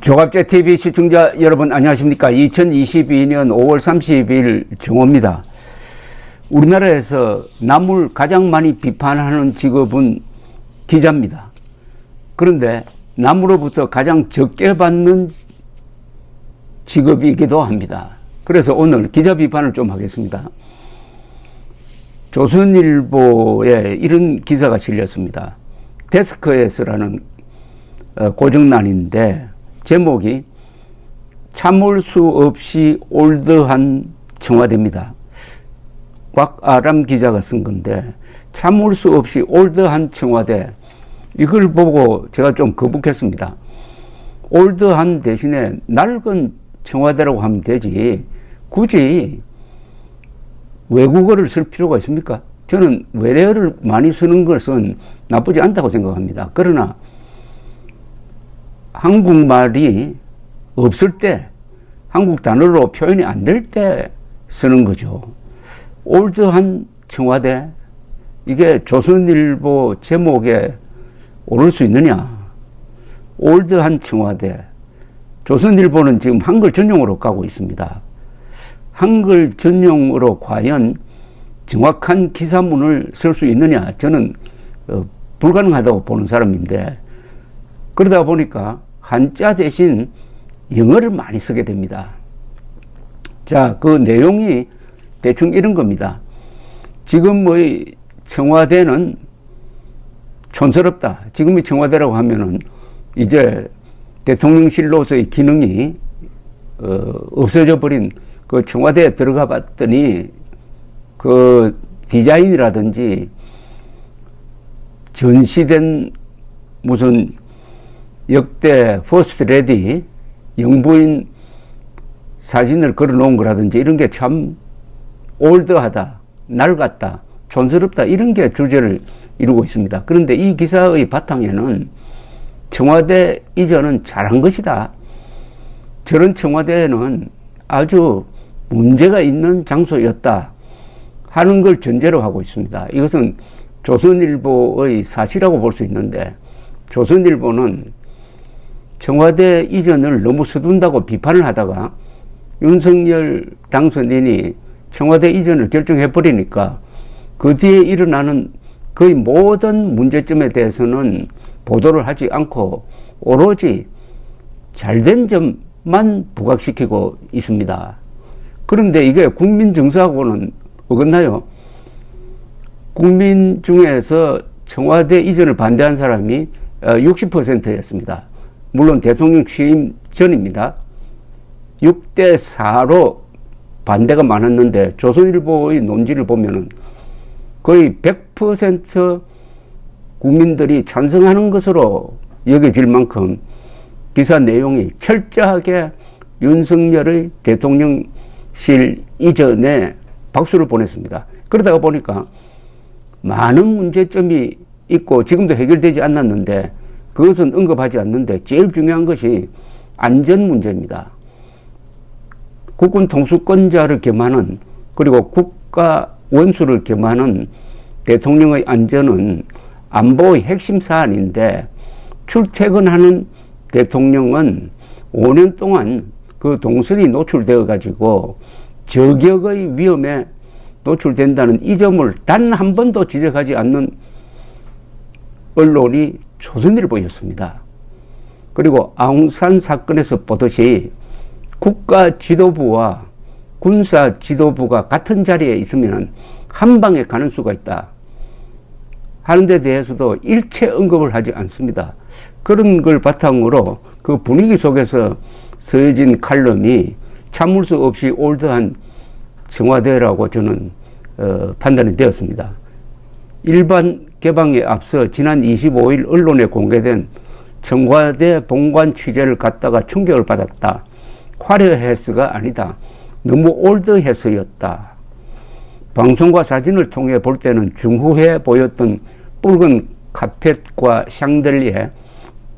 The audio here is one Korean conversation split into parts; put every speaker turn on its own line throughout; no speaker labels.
조갑제TV 시청자 여러분 안녕하십니까. 2022년 5월 30일 정오입니다. 우리나라에서 남을 가장 많이 비판하는 직업은 기자입니다. 그런데 남으로부터 가장 적게 받는 직업이기도 합니다. 그래서 오늘 기자 비판을 좀 하겠습니다. 조선일보에 이런 기사가 실렸습니다. 데스크에서라는 고정란인데 제목이 참을 수 없이 올드한 청와대입니다. 곽아람 기자가 쓴 건데 참을 수 없이 올드한 청와대, 이걸 보고 제가 좀 거북했습니다. 올드한 대신에 낡은 청와대라고 하면 되지 굳이 외국어를 쓸 필요가 있습니까? 저는 외래어를 많이 쓰는 것은 나쁘지 않다고 생각합니다. 그러나 한국말이 없을 때, 한국 단어로 표현이 안 될 때 쓰는 거죠. 올드한 청와대, 이게 조선일보 제목에 오를 수 있느냐? 올드한 청와대. 조선일보는 지금 한글 전용으로 가고 있습니다. 한글 전용으로 과연 정확한 기사문을 쓸 수 있느냐? 저는 불가능하다고 보는 사람인데, 그러다 보니까 한자 대신 영어를 많이 쓰게 됩니다. 자, 그 내용이 대충 이런 겁니다. 지금의 청와대는 촌스럽다. 지금의 청와대라고 하면은 이제 대통령실로서의 기능이 없어져 버린 그 청와대에 들어가 봤더니 그 디자인이라든지 전시된 무슨 역대 퍼스트 레디 영부인 사진을 걸어 놓은 거라든지 이런 게 참 올드하다, 낡았다, 촌스럽다, 이런 게 주제를 이루고 있습니다. 그런데 이 기사의 바탕에는 청와대 이전은 잘한 것이다, 저런 청와대는 아주 문제가 있는 장소였다 하는 걸 전제로 하고 있습니다. 이것은 조선일보의 사실이라고 볼 수 있는데, 조선일보는 청와대 이전을 너무 서둔다고 비판을 하다가 윤석열 당선인이 청와대 이전을 결정해버리니까 그 뒤에 일어나는 거의 모든 문제점에 대해서는 보도를 하지 않고 오로지 잘된 점만 부각시키고 있습니다. 그런데 이게 국민 정서하고는 어긋나요. 국민 중에서 청와대 이전을 반대한 사람이 60%였습니다. 물론 대통령 취임 전입니다. 6대 4로 반대가 많았는데 조선일보의 논지를 보면은 거의 100% 국민들이 찬성하는 것으로 여겨질 만큼 기사 내용이 철저하게 윤석열의 대통령실 이전에 박수를 보냈습니다. 그러다가 보니까 많은 문제점이 있고 지금도 해결되지 않았는데 그것은 언급하지 않는데 제일 중요한 것이 안전 문제입니다. 국군 통수권자를 겸하는, 그리고 국가 원수를 겸하는 대통령의 안전은 안보의 핵심 사안인데, 출퇴근하는 대통령은 5년 동안 그 동선이 노출되어 가지고 저격의 위험에 노출된다는 이 점을 단 한 번도 지적하지 않는 언론이 조선일보였습니다. 그리고 아웅산 사건에서 보듯이 국가 지도부와 군사 지도부가 같은 자리에 있으면 한 방에 가는 수가 있다 하는 데 대해서도 일체 언급을 하지 않습니다. 그런 걸 바탕으로 그 분위기 속에서 쓰여진 칼럼이 참을 수 없이 올드한 청와대라고 저는 판단이 되었습니다. 일반 개방에 앞서 지난 25일 언론에 공개된 청와대 본관 취재를 갔다가 충격을 받았다. 화려해서가 아니다. 너무 올드해서였다. 방송과 사진을 통해 볼 때는 중후해 보였던 붉은 카펫과 샹들리에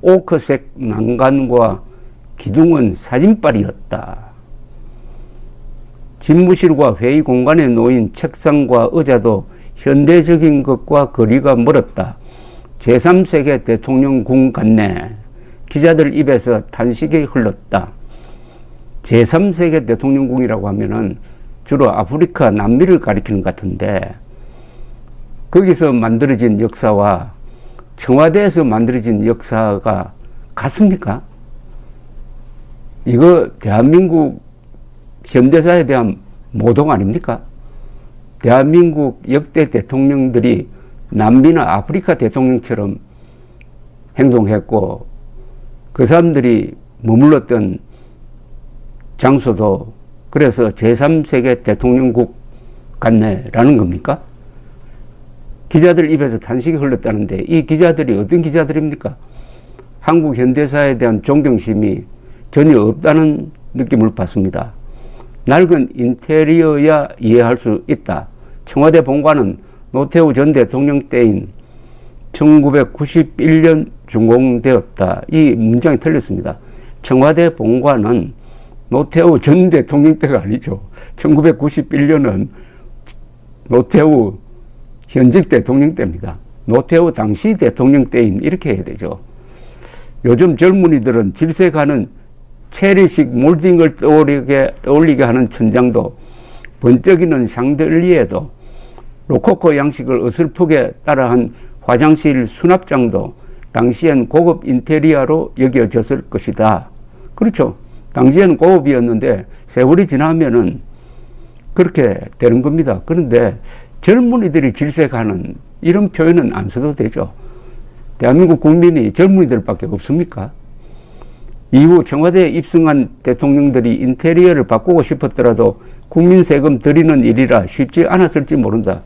오크색 난간과 기둥은 사진빨이었다. 집무실과 회의 공간에 놓인 책상과 의자도 현대적인 것과 거리가 멀었다. 제3세계 대통령궁 같네. 기자들 입에서 탄식이 흘렀다. 제3세계 대통령궁이라고 하면은 주로 아프리카, 남미를 가리키는 것 같은데 거기서 만들어진 역사와 청와대에서 만들어진 역사가 같습니까? 이거 대한민국 현대사에 대한 모독 아닙니까? 대한민국 역대 대통령들이 남미나 아프리카 대통령처럼 행동했고 그 사람들이 머물렀던 장소도 그래서 제3세계 대통령국 같네라는 겁니까? 기자들 입에서 탄식이 흘렀다는데 이 기자들이 어떤 기자들입니까? 한국 현대사에 대한 존경심이 전혀 없다는 느낌을 받습니다. 낡은 인테리어야 이해할 수 있다. 청와대 본관은 노태우 전 대통령 때인 1991년 준공되었다. 이 문장이 틀렸습니다. 청와대 본관은 노태우 전 대통령 때가 아니죠. 1991년은 노태우 현직 대통령 때입니다. 노태우 당시 대통령 때인 이렇게 해야 되죠. 요즘 젊은이들은 질색하는 체리식 몰딩을 떠올리게 하는 천장도 번쩍이는 샹들리에도 로코코 양식을 어설프게 따라한 화장실 수납장도 당시엔 고급 인테리어로 여겨졌을 것이다. 그렇죠. 당시엔 고급이었는데 세월이 지나면은 그렇게 되는 겁니다. 그런데 젊은이들이 질색하는 이런 표현은 안 써도 되죠. 대한민국 국민이 젊은이들밖에 없습니까? 이후 청와대에 입성한 대통령들이 인테리어를 바꾸고 싶었더라도 국민 세금 들이는 일이라 쉽지 않았을지 모른다.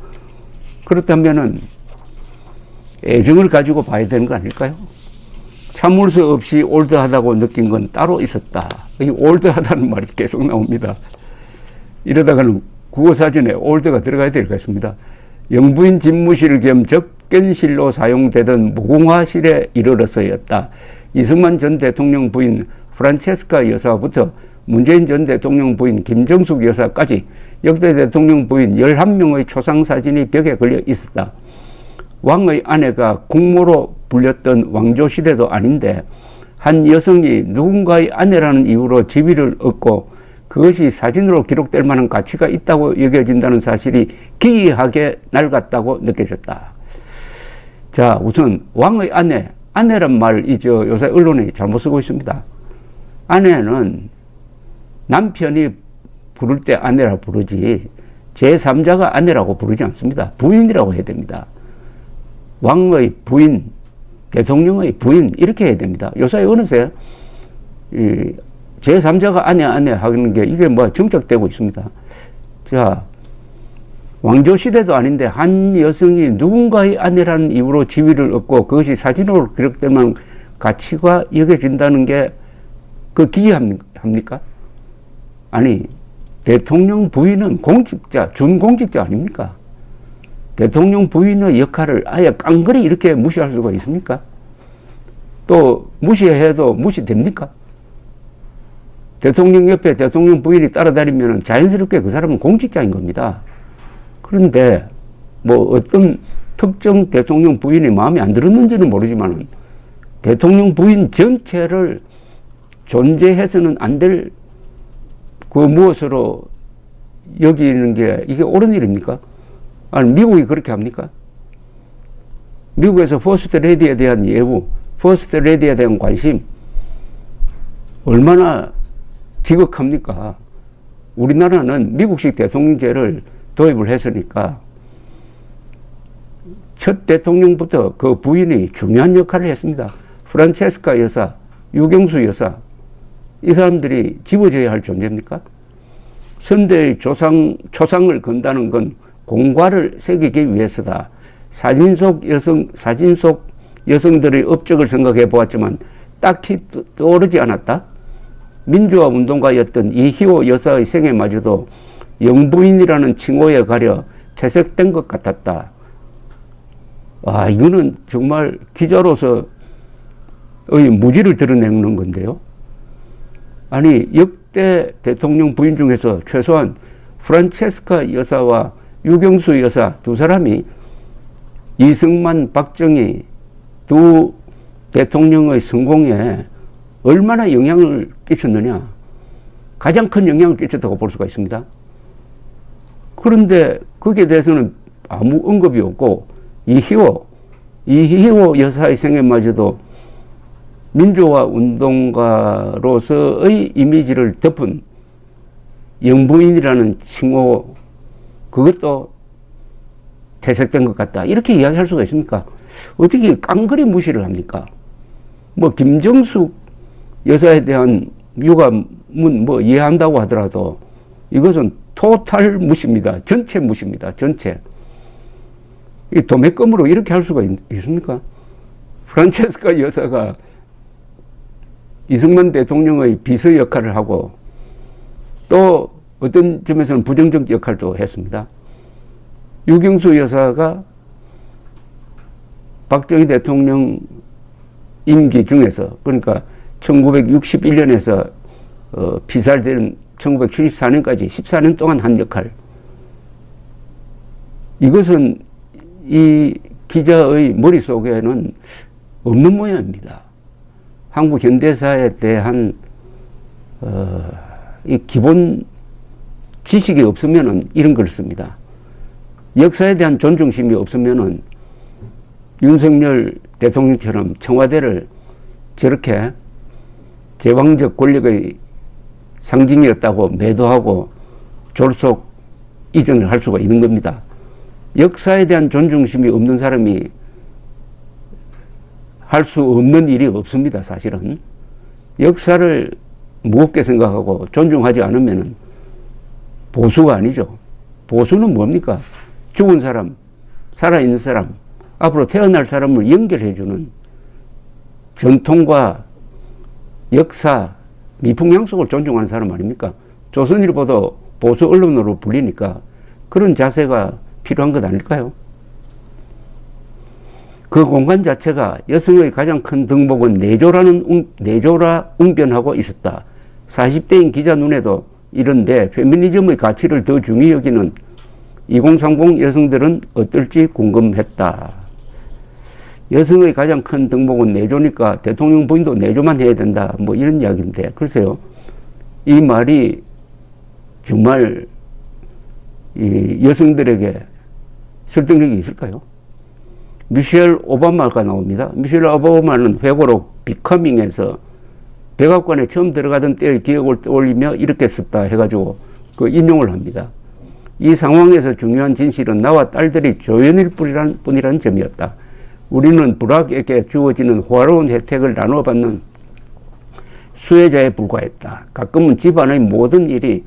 그렇다면은 애정을 가지고 봐야 되는 거 아닐까요? 참을 수 없이 올드하다고 느낀 건 따로 있었다. 이 올드하다는 말이 계속 나옵니다. 이러다가는 국어사전에 올드가 들어가야 될 것 같습니다. 영부인 집무실 겸 접견실로 사용되던 무궁화실에 이르러서였다. 이승만 전 대통령 부인 프란체스카 여사부터 문재인 전 대통령 부인 김정숙 여사까지 역대 대통령 부인 11명의 초상사진이 벽에 걸려 있었다. 왕의 아내가 국모로 불렸던 왕조시대도 아닌데 한 여성이 누군가의 아내라는 이유로 지위를 얻고 그것이 사진으로 기록될 만한 가치가 있다고 여겨진다는 사실이 기이하게 낡았다고 느껴졌다. 자, 우선 왕의 아내란 말이죠. 요새 언론이 잘못 쓰고 있습니다. 아내는 남편이 부를 때 아내라 부르지 제3자가 아내라고 부르지 않습니다. 부인이라고 해야 됩니다. 왕의 부인, 대통령의 부인 이렇게 해야 됩니다. 요새 어느새 제3자가 아내 하는 게 이게 뭐 정착되고 있습니다. 자, 왕조시대도 아닌데 한 여성이 누군가의 아내라는 이유로 지위를 얻고 그것이 사진으로 기록될 만한 가치가 여겨진다는 게 그 기이합니까? 아니, 대통령 부인은 공직자, 준공직자 아닙니까? 대통령 부인의 역할을 아예 깡그리 이렇게 무시할 수가 있습니까? 또 무시해도 무시됩니까? 대통령 옆에 대통령 부인이 따라다니면 자연스럽게 그 사람은 공직자인 겁니다. 그런데 뭐 어떤 특정 대통령 부인이 마음에 안 들었는지는 모르지만 대통령 부인 전체를 존재해서는 안 될 그 무엇으로 여기는 게 이게 옳은 일입니까? 아니, 미국이 그렇게 합니까? 미국에서 퍼스트 레디에 대한 예우, 퍼스트 레디에 대한 관심 얼마나 지극합니까? 우리나라는 미국식 대통령제를 도입을 했으니까 첫 대통령부터 그 부인이 중요한 역할을 했습니다. 프란체스카 여사, 유경수 여사, 이 사람들이 집어져야 할 존재입니까? 선대의 초상을 건다는 건 공과를 새기기 위해서다. 사진 속 여성들의 업적을 생각해 보았지만 딱히 떠오르지 않았다. 민주화 운동가였던 이희호 여사의 생애마저도 영부인이라는 칭호에 가려 퇴색된 것 같았다. 아, 이거는 정말 기자로서의 무지를 드러내는 건데요. 아니, 역대 대통령 부인 중에서 최소한 프란체스카 여사와 유경수 여사 두 사람이 이승만, 박정희 두 대통령의 성공에 얼마나 영향을 끼쳤느냐. 가장 큰 영향을 끼쳤다고 볼 수가 있습니다. 그런데 거기에 대해서는 아무 언급이 없고 이희호 여사의 생애마저도 민주화 운동가로서의 이미지를 덮은 영부인이라는 칭호, 그것도 퇴색된 것 같다, 이렇게 이야기할 수가 있습니까? 어떻게 깡그리 무시를 합니까? 뭐 김정숙 여사에 대한 유감은 뭐 이해한다고 하더라도 이것은 토탈 무시입니다. 전체 무시입니다. 전체. 이 도매금으로 이렇게 할 수가 있습니까? 프란체스카 여사가 이승만 대통령의 비서 역할을 하고 또 어떤 점에서는 부정적 역할도 했습니다. 유경수 여사가 박정희 대통령 임기 중에서, 그러니까 1961년에서 피살된 1974년까지 14년 동안 한 역할, 이것은 이 기자의 머릿속에는 없는 모양입니다. 한국 현대사에 대한 이 기본 지식이 없으면은 이런 걸 씁니다. 역사에 대한 존중심이 없으면은 윤석열 대통령처럼 청와대를 저렇게 제왕적 권력의 상징이었다고 매도하고 졸속 이전을 할 수가 있는 겁니다. 역사에 대한 존중심이 없는 사람이 할 수 없는 일이 없습니다. 사실은 역사를 무겁게 생각하고 존중하지 않으면 보수가 아니죠. 보수는 뭡니까? 죽은 사람, 살아있는 사람, 앞으로 태어날 사람을 연결해주는 전통과 역사, 미풍양속을 존중하는 사람 아닙니까? 조선일보도 보수 언론으로 불리니까 그런 자세가 필요한 것 아닐까요? 그 공간 자체가 여성의 가장 큰 덕목은 내조라 웅변하고 있었다. 40대인 기자 눈에도 이런데 페미니즘의 가치를 더 중히 여기는 2030 여성들은 어떨지 궁금했다. 여성의 가장 큰 덕목은 내조니까 대통령 부인도 내조만 해야 된다, 뭐 이런 이야기인데, 글쎄요, 이 말이 정말 이 여성들에게 설득력이 있을까요? 미셸 오바마가 나옵니다. 미셸 오바마는 회고록 비커밍에서 백악관에 처음 들어가던 때의 기억을 떠올리며 이렇게 썼다 해가지고 그 인용을 합니다. 이 상황에서 중요한 진실은 나와 딸들이 조연일 뿐이라는 점이었다. 우리는 불악에게 주어지는 호화로운 혜택을 나누어 받는 수혜자에 불과했다. 가끔은 집안의 모든 일이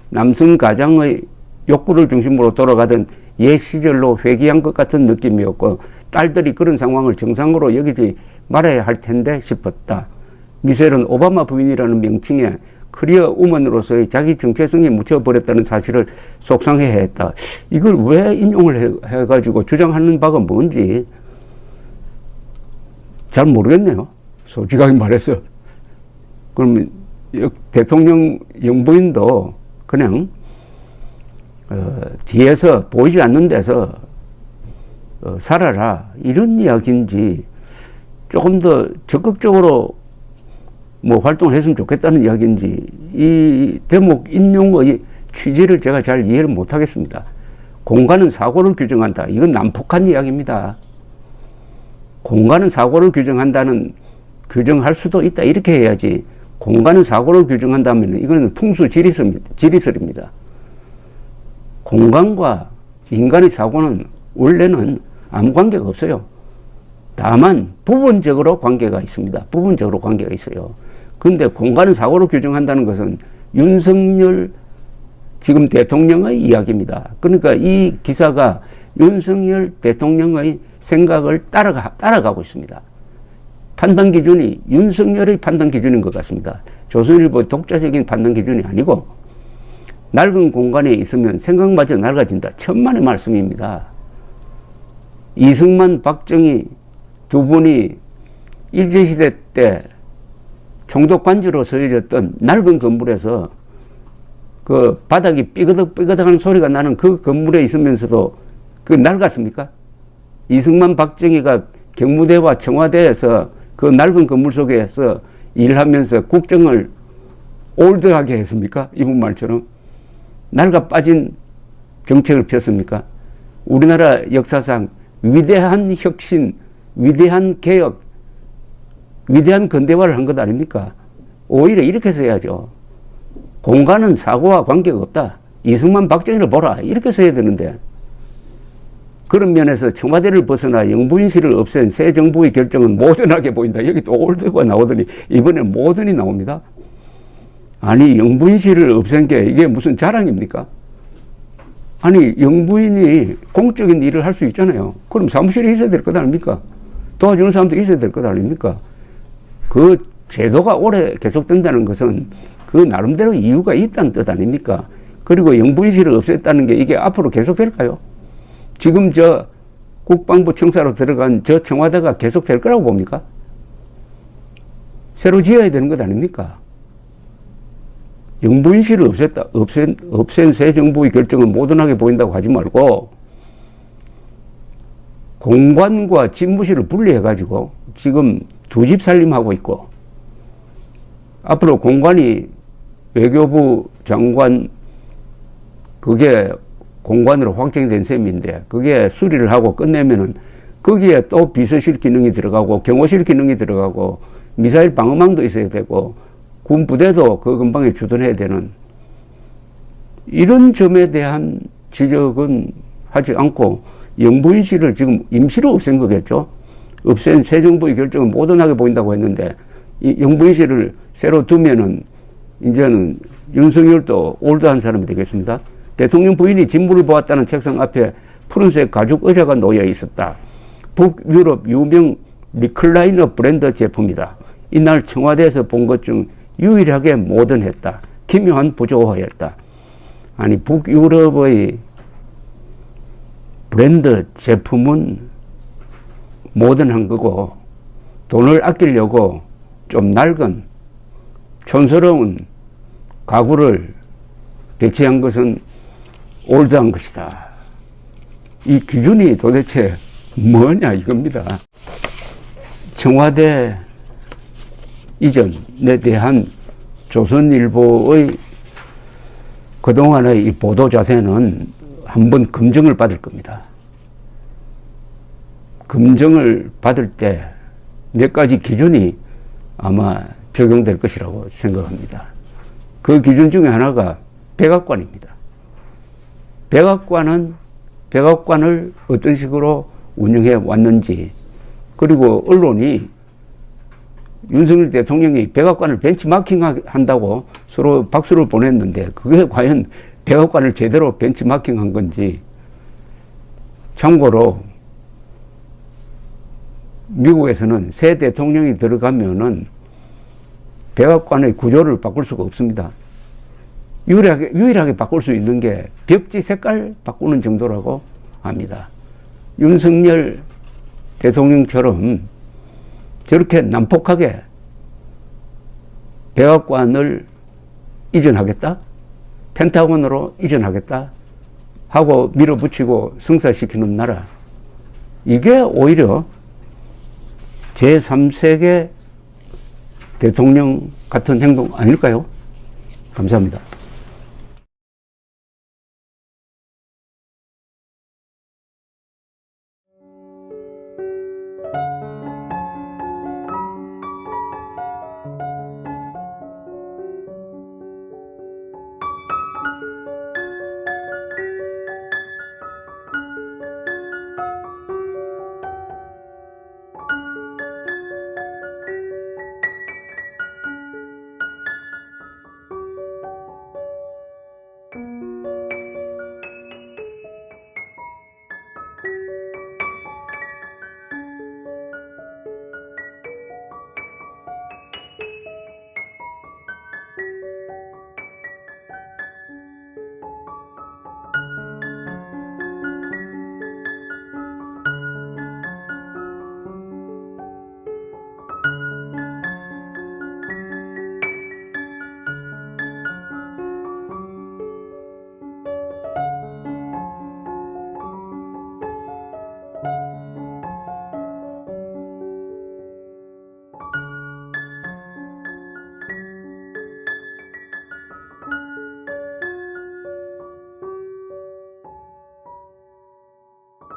남성 가장의 욕구를 중심으로 돌아가던 옛 시절로 회귀한 것 같은 느낌이었고, 딸들이 그런 상황을 정상으로 여기지 말아야 할 텐데 싶었다. 미셸은 오바마 부인이라는 명칭에 커리어 우먼으로서의 자기 정체성이 묻혀버렸다는 사실을 속상해했다. 이걸 왜 인용을 해가지고 주장하는 바가 뭔지 잘 모르겠네요. 솔직하게 말해서. 그러면 대통령 영부인도 그냥 뒤에서 보이지 않는 데서 살아라, 이런 이야기인지 조금 더 적극적으로 뭐 활동을 했으면 좋겠다는 이야기인지 이 대목 인용의 취지를 제가 잘 이해를 못하겠습니다. 공간은 사고를 규정한다. 이건 난폭한 이야기입니다. 공간은 사고를 규정할 수도 있다, 이렇게 해야지. 공간은 사고를 규정한다면 이거는 풍수 지리설입니다. 공간과 인간의 사고는 원래는 아무 관계가 없어요. 다만 부분적으로 관계가 있습니다. 부분적으로 관계가 있어요. 그런데 공간은 사고로 규정한다는 것은 윤석열 지금 대통령의 이야기입니다. 그러니까 이 기사가 윤석열 대통령의 생각을 따라가고 있습니다. 판단 기준이 윤석열의 판단 기준인 것 같습니다. 조선일보 독자적인 판단 기준이 아니고, 낡은 공간에 있으면 생각마저 낡아진다. 천만의 말씀입니다. 이승만, 박정희 두 분이 일제시대 때 총독관저로 서해졌던 낡은 건물에서 그 바닥이 삐그덕삐그덕하는 소리가 나는 그 건물에 있으면서도 그 낡았습니까? 이승만, 박정희가 경무대와 청와대에서 그 낡은 건물 속에서 일하면서 국정을 올드하게 했습니까? 이분 말처럼. 낡아 빠진 정책을 폈습니까? 우리나라 역사상 위대한 혁신, 위대한 개혁, 위대한 근대화를 한 것 아닙니까? 오히려 이렇게 써야죠. 공간은 사고와 관계가 없다. 이승만 박정희를 보라. 이렇게 써야 되는데. 그런 면에서 청와대를 벗어나 영부인실을 없앤 새 정부의 결정은 모던하게 보인다. 여기 또 올드가 나오더니 이번에 모던이 나옵니다. 아니, 영부인실을 없앤 게 이게 무슨 자랑입니까? 아니, 영부인이 공적인 일을 할 수 있잖아요. 그럼 사무실에 있어야 될 것 아닙니까? 도와주는 사람도 있어야 될 것 아닙니까? 그 제도가 오래 계속된다는 것은 그 나름대로 이유가 있다는 뜻 아닙니까? 그리고 영부인실을 없앴다는 게 이게 앞으로 계속될까요? 지금 저 국방부 청사로 들어간 저 청와대가 계속될 거라고 봅니까? 새로 지어야 되는 것 아닙니까? 영부인실을 없앤 새 정부의 결정은 모던하게 보인다고 하지 말고 공관과 집무실을 분리해가지고 지금 두 집 살림하고 있고 앞으로 공관이 외교부 장관 그게 공관으로 확정된 셈인데 그게 수리를 하고 끝내면은 거기에 또 비서실 기능이 들어가고 경호실 기능이 들어가고 미사일 방어망도 있어야 되고 군 부대도 그 근방에 주둔해야 되는 이런 점에 대한 지적은 하지 않고 영부인실을 지금 임시로 없앤 거겠죠. 없앤 새 정부의 결정은 모던하게 보인다고 했는데 이 영부인실을 새로 두면은 이제는 윤석열도 올드한 사람이 되겠습니다. 대통령 부인이 진물을 보았다는 책상 앞에 푸른색 가죽 의자가 놓여 있었다. 북유럽 유명 리클라이너 브랜드 제품이다. 이날 청와대에서 본 것 중 유일하게 모던했다. 기묘한 부조화였다. 아니, 북유럽의 브랜드 제품은 모던한 거고 돈을 아끼려고 좀 낡은 촌스러운 가구를 배치한 것은 올드한 것이다. 이 기준이 도대체 뭐냐 이겁니다. 청와대 이전에 대한 조선일보의 그동안의 이 보도 자세는 한번 검증을 받을 겁니다. 검증을 받을 때 몇 가지 기준이 아마 적용될 것이라고 생각합니다. 그 기준 중에 하나가 백악관입니다. 백악관을 어떤 식으로 운영해 왔는지, 그리고 언론이 윤석열 대통령이 백악관을 벤치마킹 한다고 서로 박수를 보냈는데 그게 과연 백악관을 제대로 벤치마킹 한 건지. 참고로 미국에서는 새 대통령이 들어가면은 백악관의 구조를 바꿀 수가 없습니다. 유일하게 바꿀 수 있는 게 벽지 색깔 바꾸는 정도라고 합니다. 윤석열 대통령처럼 저렇게 난폭하게 백악관을 이전하겠다? 펜타곤으로 이전하겠다? 하고 밀어붙이고 성사시키는 나라. 이게 오히려 제3세계 대통령 같은 행동 아닐까요? 감사합니다.